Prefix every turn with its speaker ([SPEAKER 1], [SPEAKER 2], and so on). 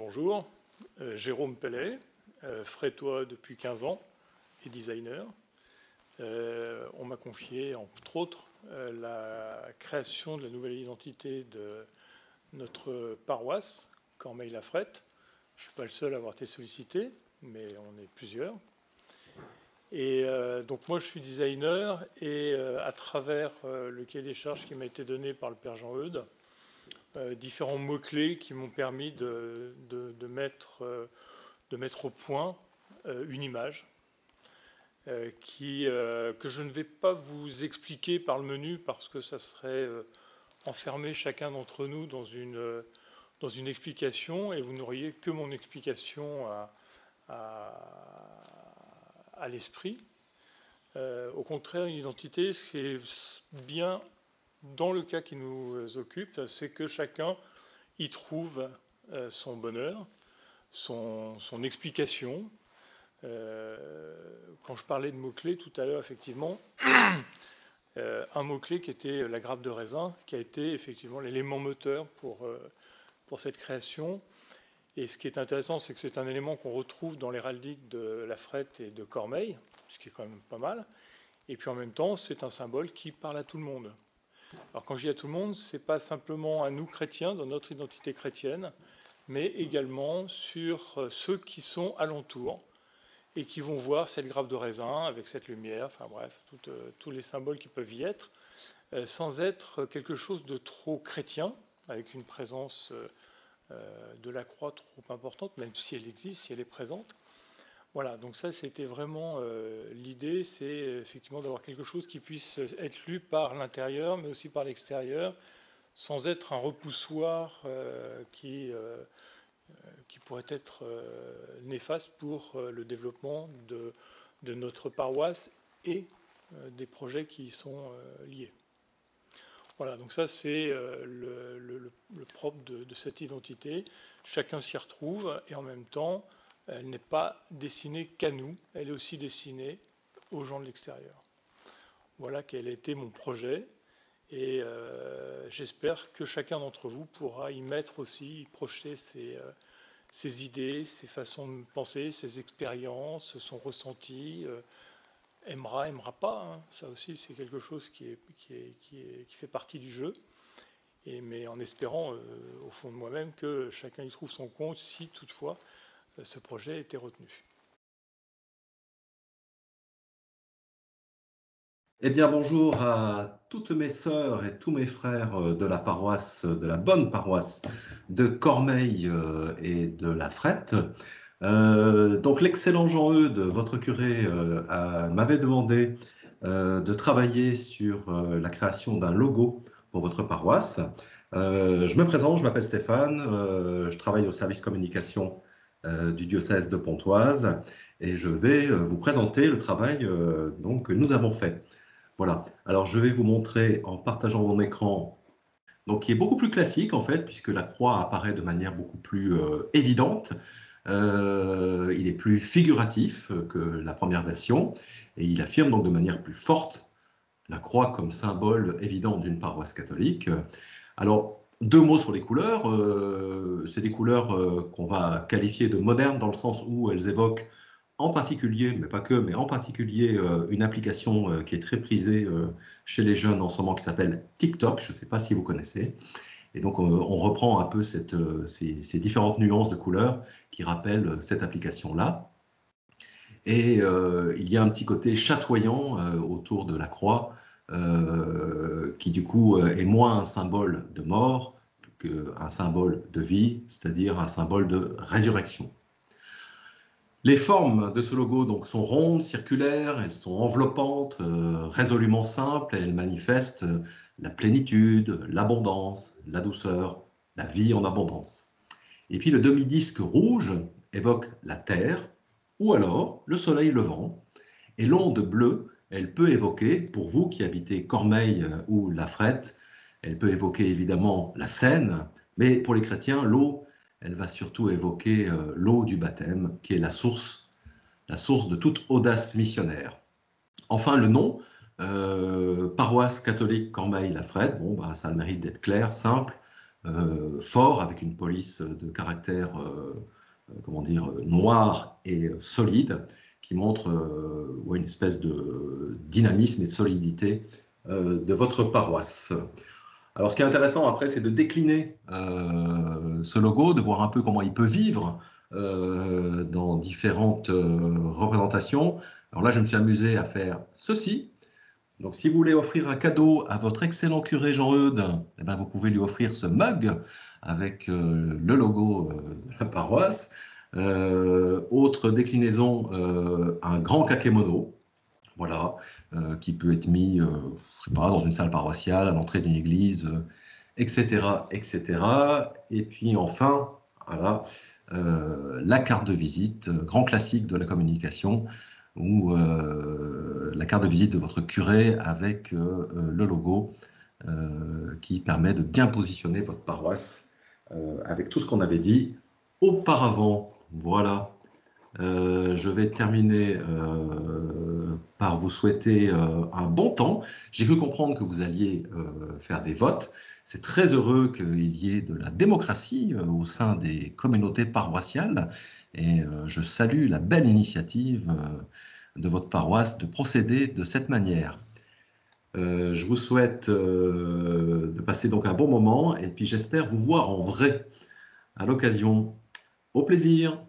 [SPEAKER 1] Bonjour, Jérôme Pellet, frétois depuis 15 ans et designer. On m'a confié, entre autres, la création de la nouvelle identité de notre paroisse, Cormeilles-la-Frette. Je ne suis pas le seul à avoir été sollicité, mais on est plusieurs. Et donc moi je suis designer et à travers le cahier des charges qui m'a été donné par le Père Jean-Eudes, différents mots-clés qui m'ont permis de mettre au point une image que je ne vais pas vous expliquer par le menu parce que ça serait enfermer chacun d'entre nous dans une explication et vous n'auriez que mon explication à l'esprit. Au contraire, une identité, c'est bien, dans le cas qui nous occupe, c'est que chacun y trouve son bonheur, son explication. Quand je parlais de mots-clés tout à l'heure, effectivement, un mot-clé qui était la grappe de raisin, qui a été effectivement l'élément moteur pour cette création. Et ce qui est intéressant, c'est que c'est un élément qu'on retrouve dans l'héraldique de la Frette et de Cormeilles, ce qui est quand même pas mal. Et puis en même temps, c'est un symbole qui parle à tout le monde. Alors quand je dis à tout le monde, ce n'est pas simplement à nous chrétiens, dans notre identité chrétienne, mais également sur ceux qui sont alentours et qui vont voir cette grappe de raisin avec cette lumière, enfin bref, tous les symboles qui peuvent y être, sans être quelque chose de trop chrétien, avec une présence de la croix trop importante, même si elle existe, si elle est présente. Voilà, donc ça c'était vraiment l'idée, c'est effectivement d'avoir quelque chose qui puisse être lu par l'intérieur, mais aussi par l'extérieur, sans être un repoussoir qui pourrait être néfaste pour le développement de notre paroisse et des projets qui y sont liés. Voilà, donc ça c'est le propre de cette identité. Chacun s'y retrouve et en même temps, elle n'est pas destinée qu'à nous, elle est aussi destinée aux gens de l'extérieur. Voilà quel a été mon projet et j'espère que chacun d'entre vous pourra y mettre aussi, y projeter ses idées, ses façons de penser, ses expériences, son ressenti, aimera pas, hein. Ça aussi c'est quelque chose qui fait partie du jeu, mais en espérant au fond de moi-même que chacun y trouve son compte si toutefois ce projet a été retenu.
[SPEAKER 2] Eh bien, bonjour à toutes mes sœurs et tous mes frères de la paroisse, de la bonne paroisse de Cormeilles et de la Frette. Donc, l'excellent Jean-Eudes, votre curé, m'avait demandé de travailler sur la création d'un logo pour votre paroisse. Je me présente, je m'appelle Stéphane, je travaille au service communication du diocèse de Pontoise et je vais vous présenter le travail donc, que nous avons fait. Voilà, alors je vais vous montrer en partageant mon écran, donc qui est beaucoup plus classique en fait, puisque la croix apparaît de manière beaucoup plus évidente. Il est plus figuratif que la première version, et il affirme donc de manière plus forte la croix comme symbole évident d'une paroisse catholique. Alors, deux mots sur les couleurs. C'est des couleurs qu'on va qualifier de modernes dans le sens où elles évoquent en particulier, mais pas que, mais en particulier une application qui est très prisée chez les jeunes en ce moment qui s'appelle TikTok. Je ne sais pas si vous connaissez. Et donc on reprend un peu ces différentes nuances de couleurs qui rappellent cette application-là. Et il y a un petit côté chatoyant autour de la croix qui du coup est moins un symbole de mort qu'un symbole de vie, c'est-à-dire un symbole de résurrection. Les formes de ce logo donc, sont rondes, circulaires, elles sont enveloppantes, résolument simples, et elles manifestent la plénitude, l'abondance, la douceur, la vie en abondance. Et puis le demi-disque rouge évoque la terre, ou alors le soleil levant, et l'onde bleue, elle peut évoquer, pour vous qui habitez Cormeilles ou La Frette, elle peut évoquer évidemment la Seine, mais pour les chrétiens, l'eau, elle va surtout évoquer l'eau du baptême, qui est la source de toute audace missionnaire. Enfin, le nom, paroisse catholique Cormeilles-la-Frette, bon, bah, ça a le mérite d'être clair, simple, fort, avec une police de caractère, comment dire, noir et solide, qui montre une espèce de dynamisme et de solidité de votre paroisse. Alors, ce qui est intéressant après, c'est de décliner ce logo, de voir un peu comment il peut vivre dans différentes représentations. Alors là, je me suis amusé à faire ceci. Donc, si vous voulez offrir un cadeau à votre excellent curé Jean-Eudes, eh ben, vous pouvez lui offrir ce mug avec le logo de la paroisse. Autre déclinaison, un grand kakémono, voilà, qui peut être mis, je sais pas, dans une salle paroissiale, à l'entrée d'une église, etc., etc. Et puis enfin, voilà, la carte de visite, grand classique de la communication, ou la carte de visite de votre curé avec le logo qui permet de bien positionner votre paroisse avec tout ce qu'on avait dit auparavant. Voilà. Je vais terminer par vous souhaiter un bon temps. J'ai cru comprendre que vous alliez faire des votes. C'est très heureux qu'il y ait de la démocratie au sein des communautés paroissiales et je salue la belle initiative de votre paroisse de procéder de cette manière. Je vous souhaite de passer donc un bon moment et puis j'espère vous voir en vrai à l'occasion. Au plaisir!